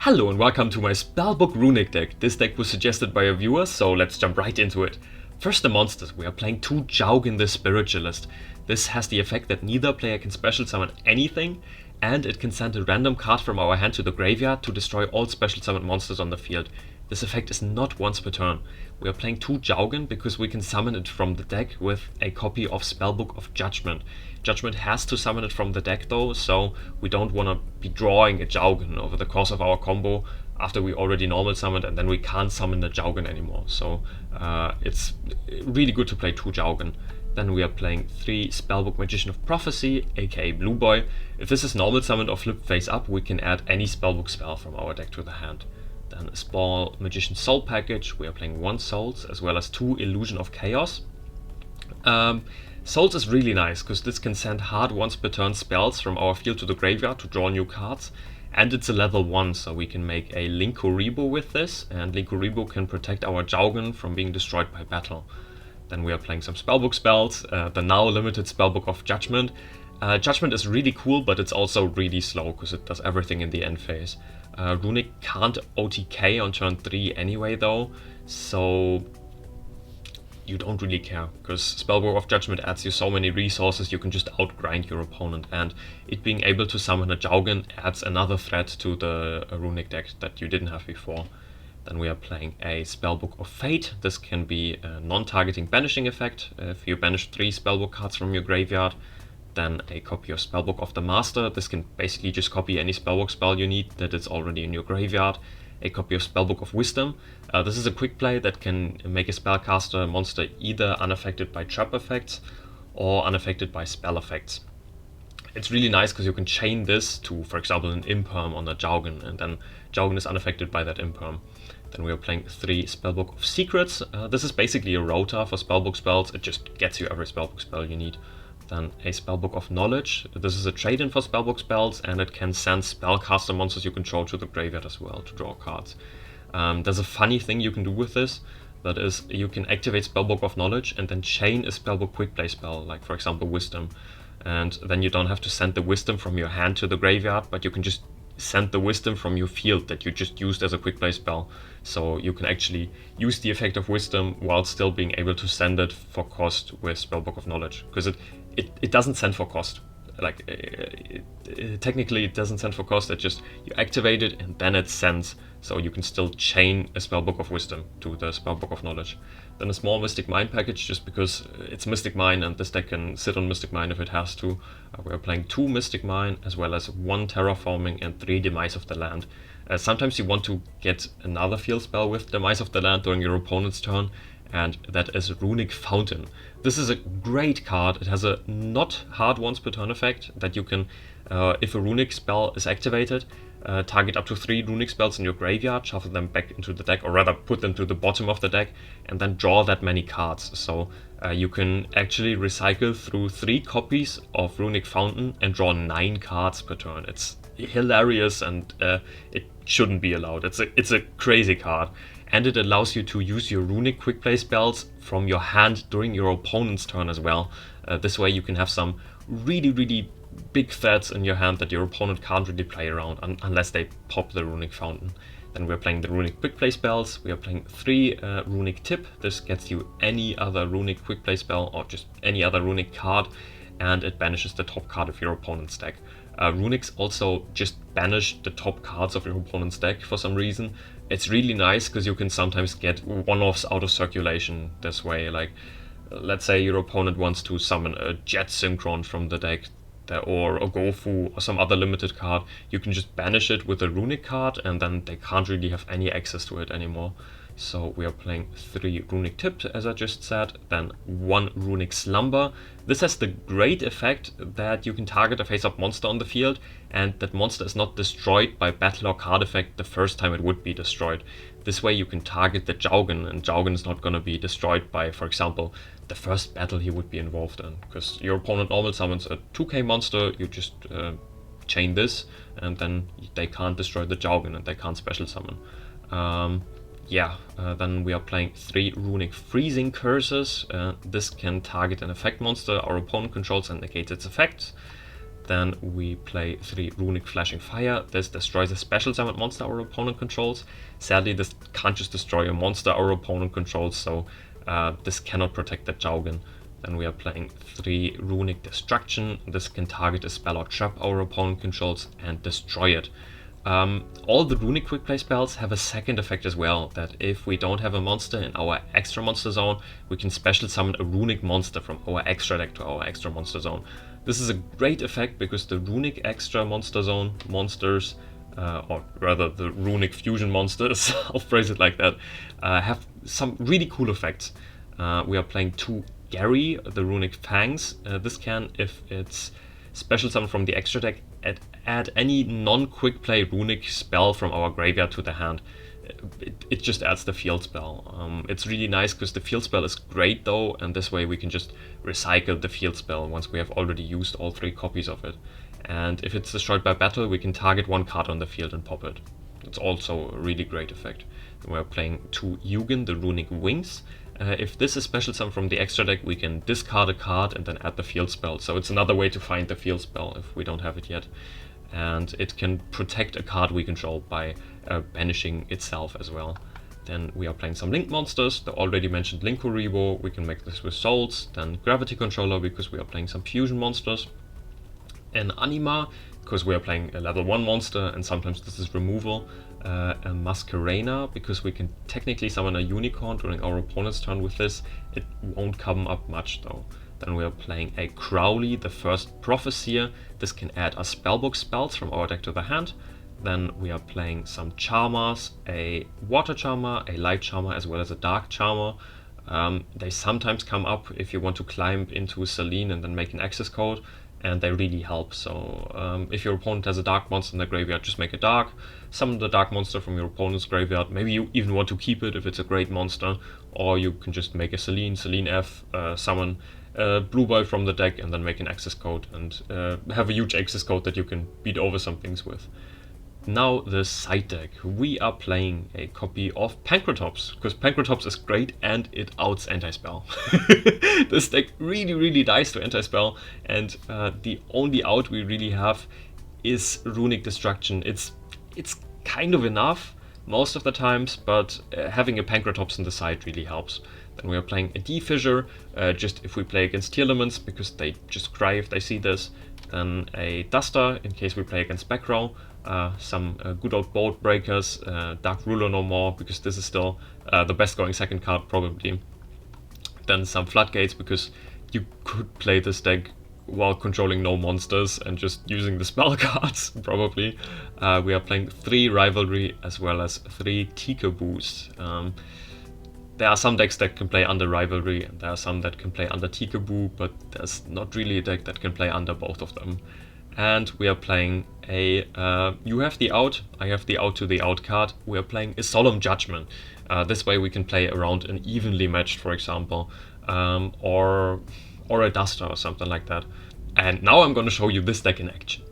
Hello and welcome to my Spellbook Runick deck. This deck was suggested by a viewer, so let's jump right into it. First the monsters. We are playing 2 Jowgen the Spiritualist. This has the effect that neither player can special summon anything, and it can send a random card from our hand to the graveyard to destroy all special summoned monsters on the field. This effect is not once per turn. We are playing 2 Jowgen because we can summon it from the deck with a copy of Spellbook of Judgement. Judgement has to summon it from the deck though, so we don't want to be drawing a Jowgen over the course of our combo after we already normal summoned, and then we can't summon the Jowgen anymore. So it's really good to play 2 Jowgen. Then we are playing 3 Spellbook Magician of Prophecy, aka Blue Boy. If this is normal summoned or flipped face up, we can add any Spellbook spell from our deck to the hand. Then a small Magician Soul package. We are playing 1 Souls as well as 2 Illusion of Chaos. Souls is really nice because this can send hard once per turn spells from our field to the graveyard to draw new cards. And it's a level 1, so we can make a Linkuriboh with this, and Linkuriboh can protect our Jowgen from being destroyed by battle. Then we are playing some Spellbook spells, the now limited Spellbook of Judgement. Judgement is really cool, but it's also really slow because it does everything in the end phase. Runick can't OTK on turn 3 anyway though, so you don't really care, because Spellbook of Judgement adds you so many resources you can just outgrind your opponent, and it being able to summon a Jowgen adds another threat to the Runick deck that you didn't have before. Then we are playing a Spellbook of Fate. This can be a non-targeting banishing effect. If you banish 3 Spellbook cards from your graveyard, then a copy of Spellbook of the Master. This can basically just copy any Spellbook spell you need that is already in your graveyard. A copy of Spellbook of Wisdom. This is a quick play that can make a spellcaster monster either unaffected by trap effects or unaffected by spell effects. It's really nice because you can chain this to, for example, an Imperm on a Jowgen, and then Jowgen is unaffected by that Imperm. Then we are playing 3 Spellbook of Secrets. This is basically a rota for Spellbook spells. It just gets you every Spellbook spell you need. Then a Spellbook of Knowledge. This is a trade-in for Spellbook spells, and it can send spellcaster monsters you control to the graveyard as well to draw cards. There's a funny thing you can do with this. That is, you can activate Spellbook of Knowledge and then chain a Spellbook quick play spell, like for example Wisdom. And then you don't have to send the Wisdom from your hand to the graveyard, but you can just send the Wisdom from your field that you just used as a quick play spell. So you can actually use the effect of Wisdom while still being able to send it for cost with Spellbook of Knowledge, because it doesn't send for cost. Like technically it doesn't send for cost. It just, you activate it and then it sends, so you can still chain a Spellbook of Wisdom to the Spellbook of Knowledge. Then a small Mystic Mine package, just because it's Mystic Mine and this deck can sit on Mystic Mine if it has to. We're playing 2 Mystic Mine as well as 1 Terraforming and 3 Demise of the Land. Sometimes you want to get another field spell with Demise of the Land during your opponent's turn, and that is Runick Fountain. This is a great card. It has a not hard once per turn effect that you can, if a Runick spell is activated, target up to 3 Runick spells in your graveyard, shuffle them back into the deck, or rather put them to the bottom of the deck, and then draw that many cards. So you can actually recycle through 3 copies of Runick Fountain and draw 9 cards per turn. It's hilarious, and it shouldn't be allowed. It's a crazy card. And it allows you to use your Runick quick play spells from your hand during your opponent's turn as well. This way you can have some really big threats in your hand that your opponent can't really play around unless they pop the Runick Fountain. Then we're playing the Runick quick play spells. We are playing 3 Runick Tip. This gets you any other Runick quick play spell or just any other Runick card, and it banishes the top card of your opponent's deck. Runicks also just banish the top cards of your opponent's deck for some reason. It's really nice because you can sometimes get one-offs out of circulation this way. Like, let's say your opponent wants to summon a Jet Synchron from the deck, or a Gofu or some other limited card. You can just banish it with a Runick card, and then they can't really have any access to it anymore. So we are playing 3 Runick Tip, as I just said, then 1 Runick Slumber. This has the great effect that you can target a face-up monster on the field, and that monster is not destroyed by battle or card effect the first time it would be destroyed. This way you can target the Jowgen, and Jowgen is not going to be destroyed by, for example, the first battle he would be involved in. Because your opponent normal summons a 2k monster, you just chain this, and then they can't destroy the Jowgen and they can't special summon. Then we are playing 3 Runick Freezing Curses. This can target an effect monster our opponent controls and negates its effects. Then we play 3 Runick Flashing Fire. This destroys a special summon monster our opponent controls. Sadly, this can't just destroy a monster our opponent controls, so this cannot protect the Jowgen. Then we are playing 3 Runick Destruction. This can target a spell or trap our opponent controls and destroy it. All the Runick quick play spells have a second effect as well, that if we don't have a monster in our extra monster zone, we can special summon a Runick monster from our extra deck to our extra monster zone. This is a great effect because the Runick extra monster zone monsters, or rather the Runick fusion monsters, I'll phrase it like that, have some really cool effects. We are playing 2 Gary, the Runick Fangs. This can, if it's special summon from the extra deck, add any non-quick play Runick spell from our graveyard to the hand. It just adds the field spell. It's really nice because the field spell is great though, and this way we can just recycle the field spell once we have already used all 3 copies of it. And if it's destroyed by battle, we can target 1 card on the field and pop it. It's also a really great effect. We're playing 2 Jowgen, the Runick Wings. If this is special summon from the extra deck, we can discard a card and then add the field spell. So it's another way to find the field spell if we don't have it yet. And it can protect a card we control by banishing itself as well. Then we are playing some Link monsters. The already mentioned Linkuriboh, we can make this with Souls. Then Gravity Controller, because we are playing some fusion monsters. An Anima, because we are playing a level 1 monster and sometimes this is removal. A Masquerena, because we can technically summon a unicorn during our opponent's turn with this. It won't come up much though. Then we are playing a Crowley, the first Prophecy. This can add a Spellbook spells from our deck to the hand. Then we are playing some Charmers, a Water Charmer, a Light Charmer, as well as a Dark Charmer. They sometimes come up if you want to climb into Selene and then make an access code, and they really help. So if your opponent has a dark monster in the graveyard, just make a dark, summon the dark monster from your opponent's graveyard. Maybe you even want to keep it if it's a great monster, or you can just make a Selene F, summon Blue Ball from the deck and then make an access code and have a huge access code that you can beat over some things with. Now the side deck. We are playing a copy of Pancratops, because Pancratops is great and it outs anti-spell. This deck really dies to anti-spell, and the only out we really have is Runick Destruction. It's kind of enough most of the times, but having a Pancratops in the side really helps. Then we are playing a D-Fissure, just if we play against Tearlaments, because they just cry if they see this. Then a Duster, in case we play against Backrow. Some good old Bolt Breakers, Dark Ruler no more, because this is still the best going second card probably. Then some Floodgates, because you could play this deck while controlling no monsters and just using the spell cards probably. We are playing 3 Rivalry as well as 3 Tikaboos. There are some decks that can play under Rivalry and there are some that can play under Tikaboo, but there's not really a deck that can play under both of them. And we are playing a, you have the out, I have the out to the out card. We are playing a Solemn Judgement. This way we can play around an evenly matched, for example, or a Duster or something like that. And now I'm going to show you this deck in action.